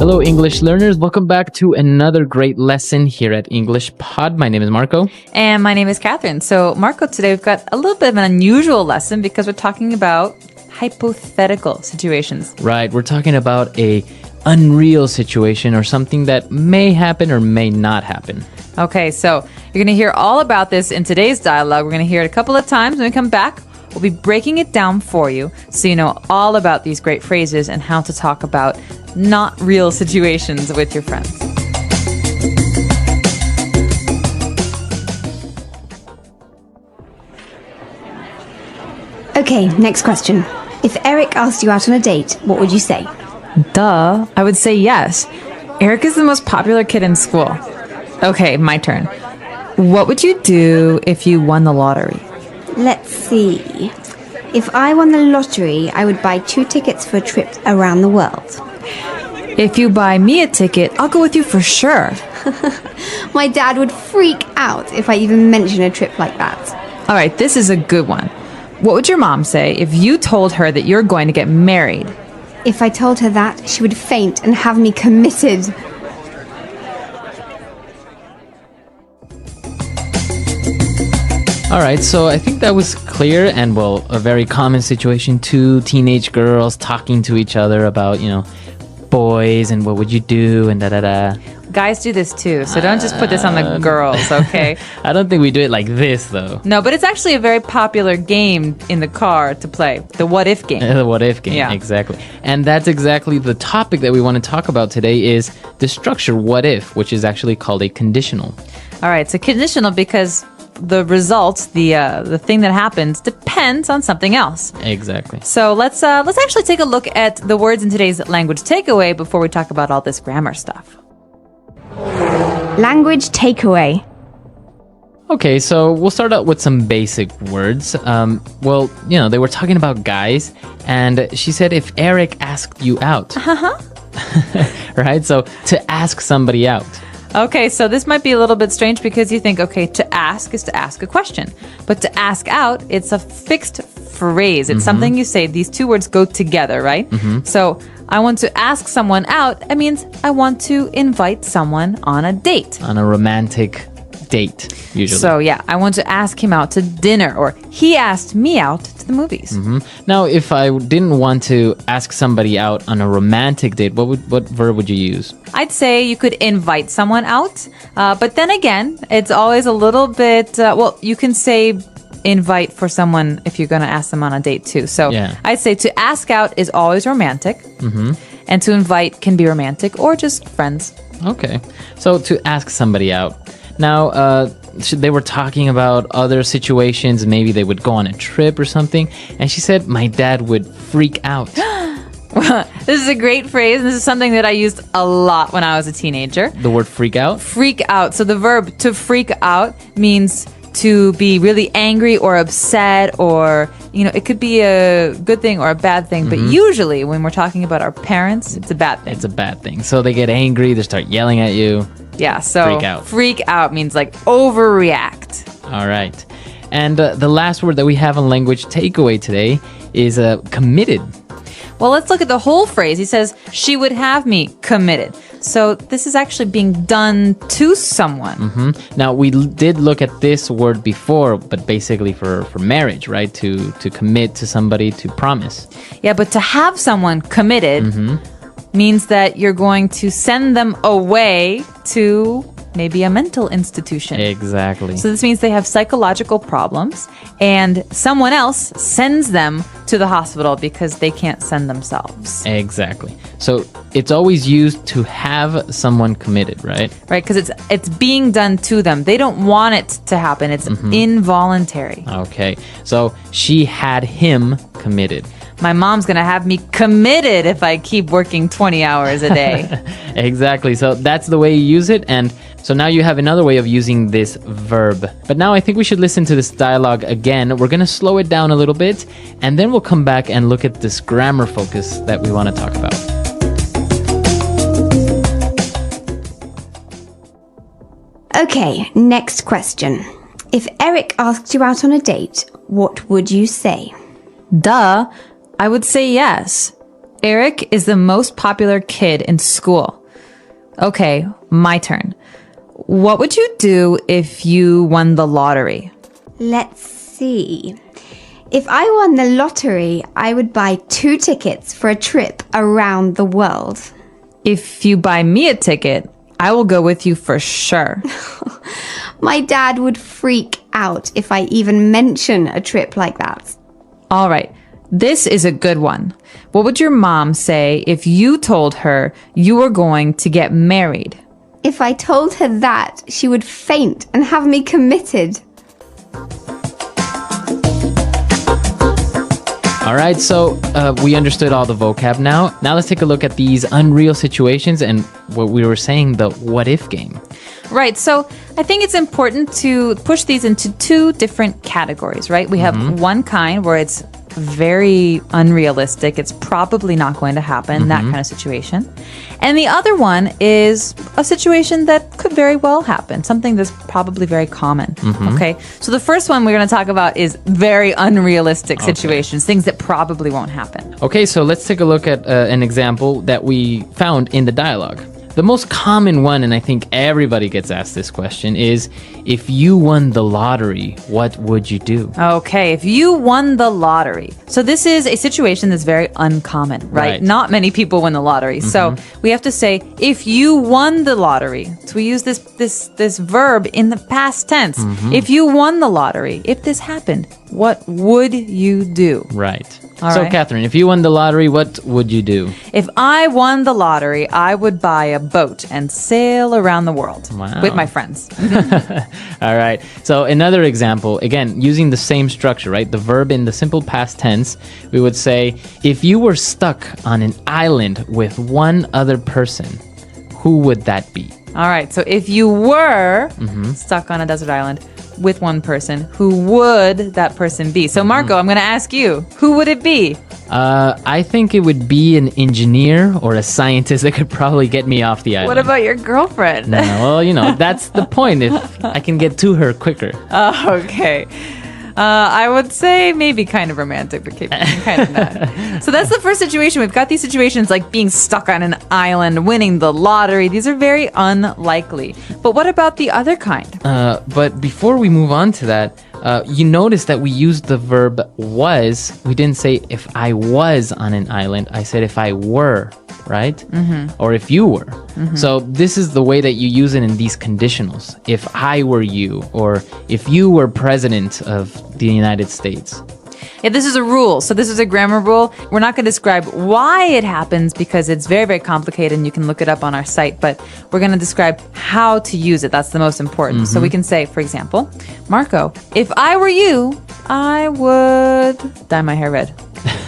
Hello, English learners. Welcome back to another great lesson here at English Pod. My name is Marco. And my name is Catherine. So, Marco, today we've got a little bit of an unusual lesson because we're talking about hypothetical situations. Right, we're talking about a unreal situation or something that may happen or may not happen. Okay, so you're going to hear all about this in today's dialogue. We're going to hear it a couple of times. When we come back, we'll be breaking it down for you so you know all about these great phrases and how to talk about not real situations with your friends. Okay, next question. If Eric asked you out on a date, what would you say? Duh, I would say yes. Eric is the most popular kid in school. Okay, my turn. What would you do if you won the lottery? Let's see. If I won the lottery, I would buy 2 tickets for a trip around the world. If you buy me a ticket, I'll go with you for sure. My dad would freak out if I even mention a trip like that. All right, this is a good one. What would your mom say if you told her that you're going to get married? If I told her that, she would faint and have me committed. All right, so I think that was clear and, well, a very common situation. 2 teenage girls talking to each other about, boys and what would you do and da-da-da. Guys do this too, so don't just put this on the girls, okay? I don't think we do it like this, though. No, but it's actually a very popular game in the car to play, the what if game. The what if game, Yeah. Exactly. And that's exactly the topic that we want to talk about today is the structure what if, which is actually called a conditional. All right, so conditional because the result, the thing that happens, depends on something else. Exactly. So let's actually take a look at the words in today's language takeaway before we talk about all this grammar stuff. Language takeaway. Okay, so we'll start out with some basic words. They were talking about guys, and she said if Eric asked you out. Right? So to ask somebody out. Okay, so this might be a little bit strange because you think, okay, to ask is to ask a question. But to ask out, it's a fixed phrase. It's something you say. These 2 words go together, right? So I want to ask someone out. It means I want to invite someone on a date. On a romantic date, usually. So yeah, I want to ask him out to dinner, or he asked me out to the movies. Now, if I didn't want to ask somebody out on a romantic date, what verb would you use? I'd say you could invite someone out, but then again, it's always a little bit, you can say invite for someone if you're going to ask them on a date too. So Yeah. I'd say to ask out is always romantic, and to invite can be romantic or just friends. Okay, so to ask somebody out. Now, they were talking about other situations. Maybe they would go on a trip or something. And she said, my dad would freak out. This is a great phrase, and this is something that I used a lot when I was a teenager. The word freak out? Freak out. So the verb to freak out means to be really angry or upset, or, it could be a good thing or a bad thing. But usually when we're talking about our parents, it's a bad thing. It's a bad thing. So they get angry, they start yelling at you. Yeah, so Freak out. Freak out means like overreact. All right. And the last word that we have on language takeaway today is committed. Well, let's look at the whole phrase. He says, she would have me committed. So this is actually being done to someone. Now, we did look at this word before, but basically for marriage, right? To commit to somebody, to promise. Yeah, but to have someone committed means that you're going to send them away to maybe a mental institution. Exactly. So this means they have psychological problems and someone else sends them to the hospital because they can't send themselves. Exactly. So it's always used to have someone committed, right? Right, because it's being done to them. They don't want it to happen. It's involuntary. Okay. So she had him committed. My mom's going to have me committed if I keep working 20 hours a day. Exactly. So that's the way you use it. And so now you have another way of using this verb. But now I think we should listen to this dialogue again. We're going to slow it down a little bit, and then we'll come back and look at this grammar focus that we want to talk about. Okay, next question. If Eric asked you out on a date, what would you say? Duh, I would say yes. Eric is the most popular kid in school. Okay, my turn. What would you do if you won the lottery? Let's see. If I won the lottery, I would buy 2 tickets for a trip around the world. If you buy me a ticket, I will go with you for sure. My dad would freak out if I even mention a trip like that. All right, this is a good one. What would your mom say if you told her you were going to get married? If I told her that, she would faint and have me committed. All right, so we understood all the vocab now. Now let's take a look at these unreal situations and what we were saying, the what if game. Right, so I think it's important to push these into 2 different categories, right? We have one kind where it's very unrealistic. It's probably not going to happen, that kind of situation. And the other one is a situation that could very well happen, something that's probably very common. Okay, so the first one we're going to talk about is very unrealistic situations, things that probably won't happen. Okay, so let's take a look at an example that we found in the dialogue. The most common one, and I think everybody gets asked this question, is if you won the lottery, what would you do? Okay, if you won the lottery. So this is a situation that's very uncommon, right? Not many people win the lottery. So we have to say, if you won the lottery. So we use this verb in the past tense. If you won the lottery, if this happened, what would you do? Right. All so, right. Catherine, if you won the lottery, what would you do? If I won the lottery, I would buy a boat and sail around the world with my friends. All right. So another example, again, using the same structure, right? The verb in the simple past tense, we would say, if you were stuck on an island with one other person, who would that be? All right. So if you were stuck on a desert island with one person, who would that person be? So Marco, I'm going to ask you, who would it be? I think it would be an engineer or a scientist that could probably get me off the island. What about your girlfriend? No, well, that's the point. If I can get to her quicker. Oh, okay. I would say maybe kind of romantic, but kind of not. So that's the first situation. We've got these situations like being stuck on an island, winning the lottery. These are very unlikely. But what about the other kind? But before we move on to that, you notice that we used the verb was. We didn't say if I was on an island. I said if I were, right? Or if you were. So this is the way that you use it in these conditionals. If I were you, or if you were president of the United States. Yeah, this is a rule. So this is a grammar rule. We're not going to describe why it happens because it's very, very complicated and you can look it up on our site, but we're going to describe how to use it. That's the most important. So we can say, for example, Marco, if I were you, I would dye my hair red.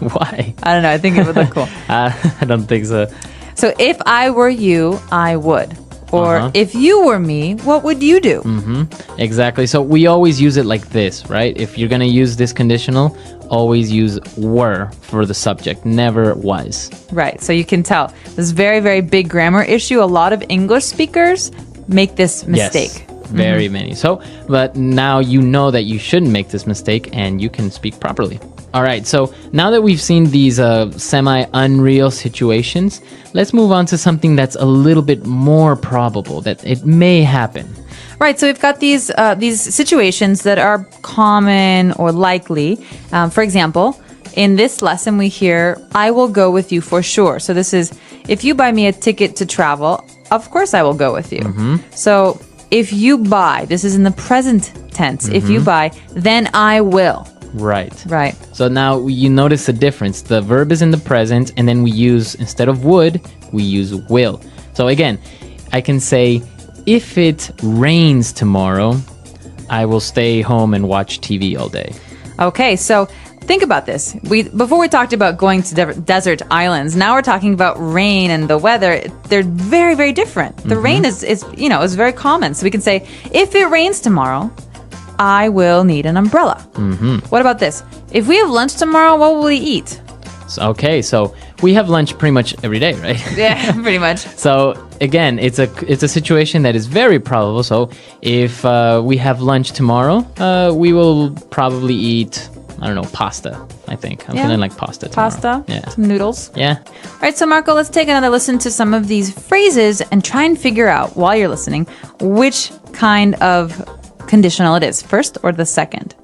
Why? I don't know. I think it would look cool. I don't think so. So if I were you, I would. Or if you were me, what would you do? Exactly. So we always use it like this, right? If you're going to use this conditional, always use were for the subject, never was. Right. So you can tell this very, very big grammar issue. A lot of English speakers make this mistake. Yes, very many. So, but now you know that you shouldn't make this mistake and you can speak properly. All right, so now that we've seen these semi-unreal situations, let's move on to something that's a little bit more probable, that it may happen. Right, so we've got these situations that are common or likely. For example, in this lesson we hear, I will go with you for sure. So this is, if you buy me a ticket to travel, of course I will go with you. So if you buy, this is in the present tense, if you buy, then I will. Right. Right. So now you notice the difference. The verb is in the present, and then we use, instead of would, we use will. So again, I can say, if it rains tomorrow, I will stay home and watch TV all day. Okay, so think about this. Before we talked about going to desert islands. Now we're talking about rain and the weather. They're very, very different. The rain is very common. So we can say, if it rains tomorrow, I will need an umbrella. What about this? If we have lunch tomorrow, what will we eat? So we have lunch pretty much every day, right? Yeah, pretty much. So again, it's a situation that is very probable. So if we have lunch tomorrow, we will probably eat I don't know, pasta, I think. I'm Yeah. feeling like pasta tomorrow. Pasta, Yeah. some noodles. Yeah. All right, so Marco, let's take another listen to some of these phrases and try and figure out, while you're listening, which kind of conditional it is, first or the second.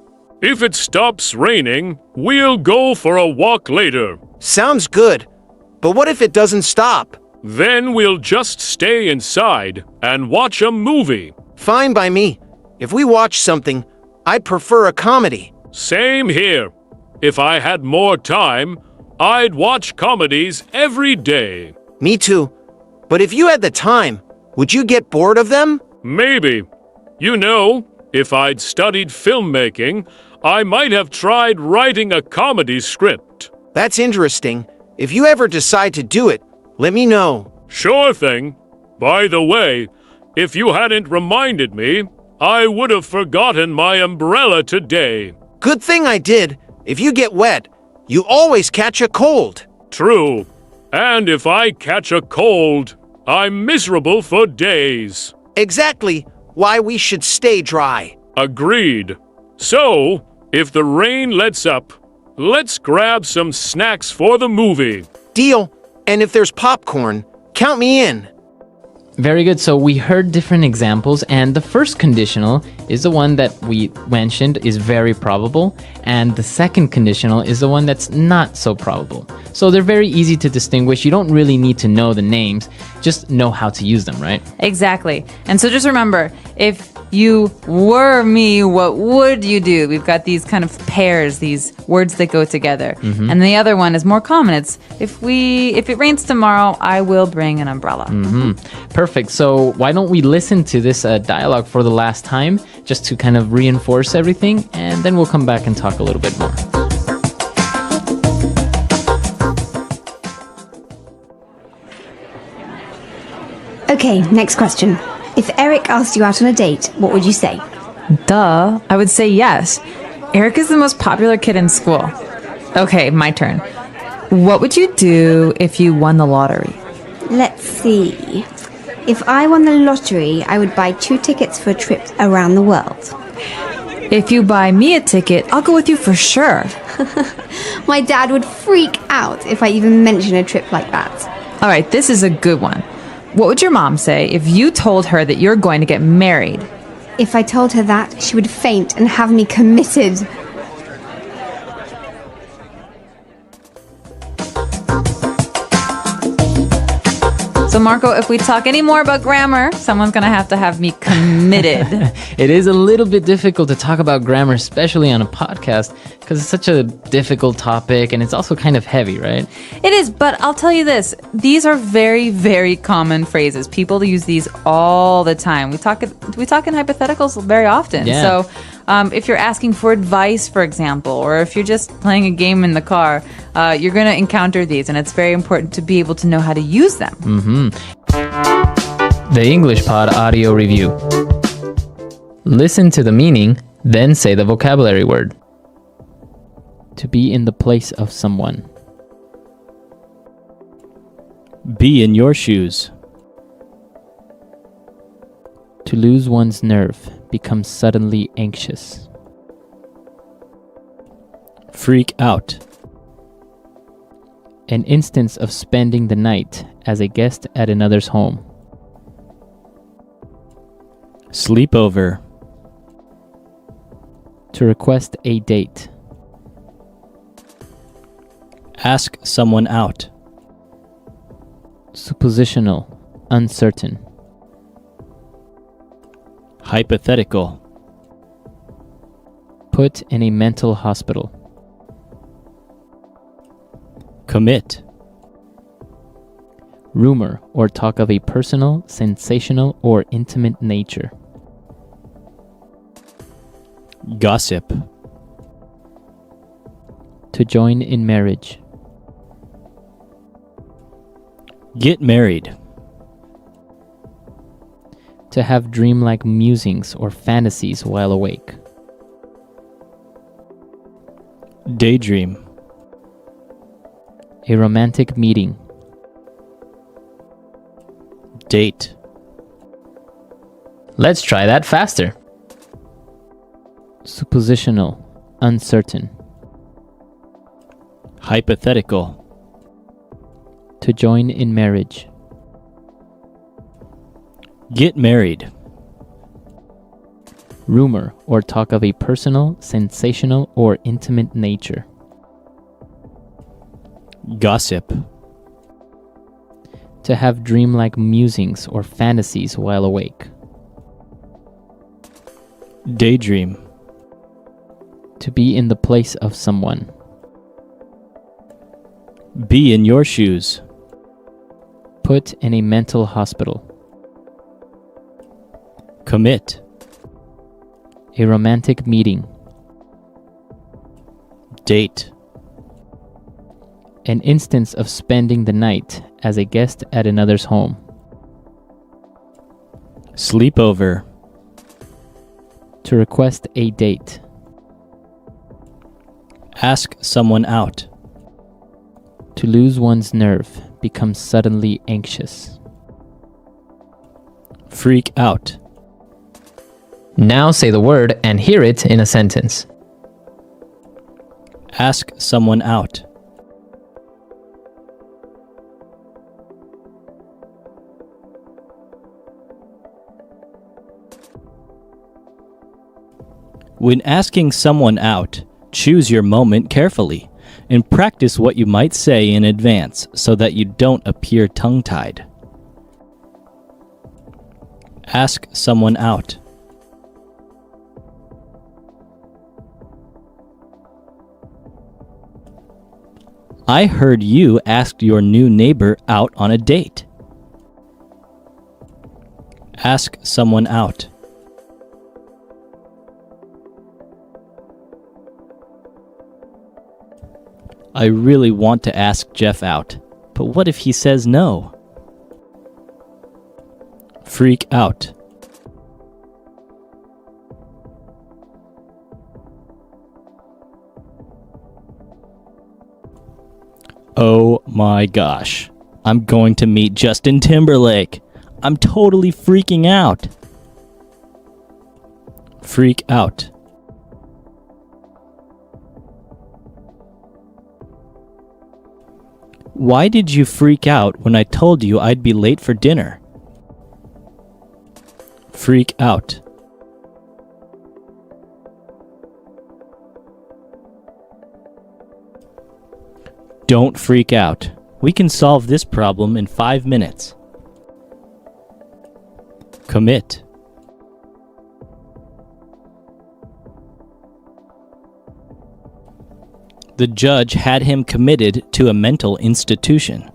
If it stops raining, we'll go for a walk later. Sounds good. But what if it doesn't stop? Then we'll just stay inside and watch a movie. Fine by me. If we watch something, I'd prefer a comedy. Same here. If I had more time, I'd watch comedies every day. Me too. But if you had the time, would you get bored of them? Maybe. You know, if I'd studied filmmaking, I might have tried writing a comedy script. That's interesting. If you ever decide to do it, let me know. Sure thing. By the way, if you hadn't reminded me, I would have forgotten my umbrella today. Good thing I did. If you get wet, you always catch a cold. True. And if I catch a cold, I'm miserable for days. Exactly why we should stay dry. Agreed. So, if the rain lets up, let's grab some snacks for the movie. Deal. And if there's popcorn, count me in. Very good. So we heard different examples, and the first conditional is the one that we mentioned is very probable, and the second conditional is the one that's not so probable. So they're very easy to distinguish. You don't really need to know the names, just know how to use them, right? Exactly. And so just remember, if you were me, what would you do? We've got these kind of pairs, these words that go together. And the other one is more common. It's if it rains tomorrow, I will bring an umbrella. Perfect. So why don't we listen to this dialogue for the last time, just to kind of reinforce everything, and then we'll come back and talk a little bit more. Okay, next question. If Eric asked you out on a date, what would you say? Duh. I would say yes. Eric is the most popular kid in school. Okay, my turn. What would you do if you won the lottery? Let's see. If I won the lottery, I would buy 2 tickets for a trip around the world. If you buy me a ticket, I'll go with you for sure. My dad would freak out if I even mention a trip like that. All right, this is a good one. What would your mom say if you told her that you're going to get married? If I told her that, she would faint and have me committed. So, Marco, if we talk any more about grammar, someone's going to have me committed. It is a little bit difficult to talk about grammar, especially on a podcast, because it's such a difficult topic and it's also kind of heavy, right? It is, but I'll tell you this. These are very, very common phrases. People use these all the time. We talk in hypotheticals very often. Yeah. So if you're asking for advice, for example, or if you're just playing a game in the car, you're going to encounter these, and it's very important to be able to know how to use them. The English Pod Audio Review. Listen to the meaning, then say the vocabulary word. To be in the place of someone. Be in your shoes. To lose one's nerve, become suddenly anxious. Freak out. An instance of spending the night as a guest at another's home. Sleepover. To request a date. Ask someone out. Suppositional, uncertain. Hypothetical. Put in a mental hospital. Commit. Rumor or talk of a personal, sensational, or intimate nature. Gossip. To join in marriage. Get married. To have dreamlike musings or fantasies while awake. Daydream. A romantic meeting. Date. Let's try that faster. Suppositional, uncertain. Hypothetical. To join in marriage. Get married. Rumor or talk of a personal, sensational, or intimate nature. Gossip. To have dreamlike musings or fantasies while awake. Daydream. To be in the place of someone. Be in your shoes. Put in a mental hospital. Commit. A romantic meeting. Date. An instance of spending the night as a guest at another's home. Sleepover. To request a date. Ask someone out. To lose one's nerve, become suddenly anxious. Freak out. Now say the word and hear it in a sentence. Ask someone out. When asking someone out, choose your moment carefully and practice what you might say in advance so that you don't appear tongue-tied. Ask someone out. I heard you asked your new neighbor out on a date. Ask someone out. I really want to ask Jeff out, but what if he says no? Freak out. Oh my gosh. I'm going to meet Justin Timberlake. I'm totally freaking out. Freak out. Why did you freak out when I told you I'd be late for dinner? Freak out. Don't freak out. We can solve this problem in 5 minutes. Commit. The judge had him committed to a mental institution.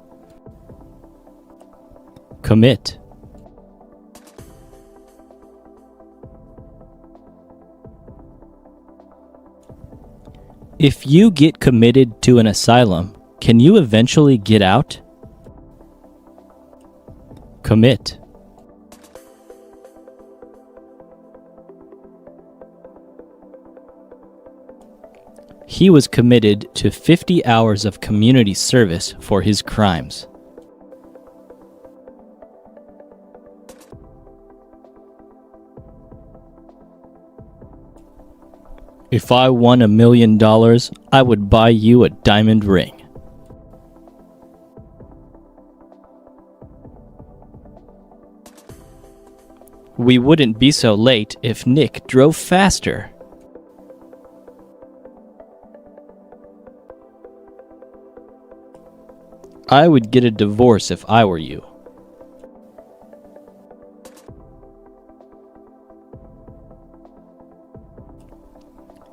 Commit. If you get committed to an asylum, can you eventually get out? Commit. He was committed to 50 hours of community service for his crimes. If I won $1 million, I would buy you a diamond ring. We wouldn't be so late if Nick drove faster. I would get a divorce if I were you.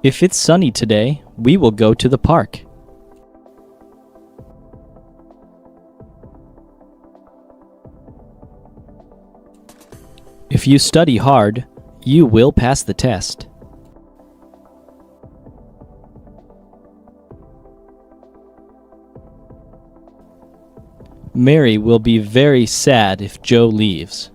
If it's sunny today, we will go to the park. If you study hard, you will pass the test. Mary will be very sad if Joe leaves.